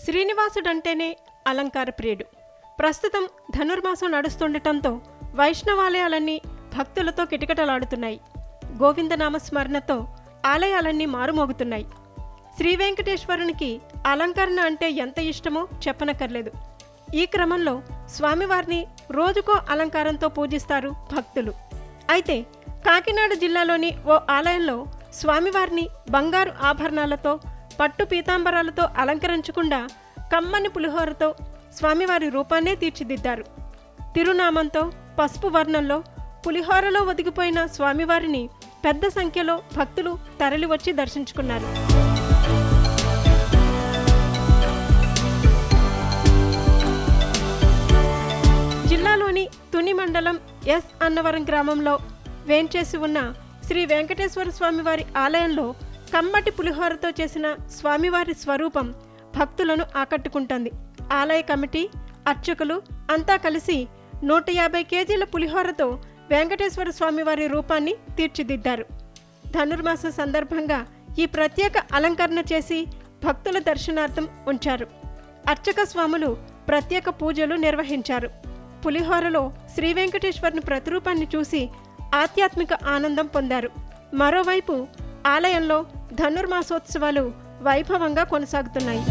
శ్రీనివాసుడంటేనే అలంకార ప్రియుడు. ప్రస్తుతం ధనుర్మాసం నడుస్తుండటంతో వైష్ణవాలయాలన్నీ భక్తులతో కిటకిటలాడుతున్నాయి. గోవిందనామ స్మరణతో ఆలయాలన్నీ మారుమోగుతున్నాయి. శ్రీ వెంకటేశ్వరునికి అలంకరణ అంటే ఎంత ఇష్టమో చెప్పనక్కర్లేదు. ఈ క్రమంలో స్వామివారిని రోజుకో అలంకారంతో పూజిస్తారు భక్తులు. అయితే కాకినాడ జిల్లాలోని ఓ ఆలయంలో స్వామివారిని బంగారు ఆభరణాలతో, పట్టు పీతాంబరాలతో అలంకరించకుండా కమ్మని పులిహోరతో స్వామివారి రూపాన్నే తీర్చిదిద్దారు. తిరునామంతో పసుపు వర్ణంలో పులిహోరలో ఒదిగిపోయిన స్వామివారిని పెద్ద సంఖ్యలో భక్తులు తరలివచ్చి దర్శించుకున్నారు. జిల్లాలోని తుని మండలం ఎస్ అన్నవరం గ్రామంలో వేంచేసి ఉన్న శ్రీ వెంకటేశ్వర స్వామివారి ఆలయంలో కమ్మటి పులిహోరతో చేసిన స్వామివారి స్వరూపం భక్తులను ఆకట్టుకుంటోంది. ఆలయ కమిటీ, అర్చకులు అంతా కలిసి 150 కేజీల పులిహోరతో వెంకటేశ్వర స్వామివారి రూపాన్ని తీర్చిదిద్దారు. ధనుర్మాసం సందర్భంగా ఈ ప్రత్యేక అలంకరణ చేసి భక్తుల దర్శనార్థం ఉంచారు. అర్చక స్వాములు ప్రత్యేక పూజలు నిర్వహించారు. పులిహోరలో శ్రీ వెంకటేశ్వరుని ప్రతిరూపాన్ని చూసి ఆధ్యాత్మిక ఆనందం పొందారు. మరోవైపు ఆలయంలో ధనుర్మాసోత్సవాలు వైభవంగా కొనసాగుతున్నాయి.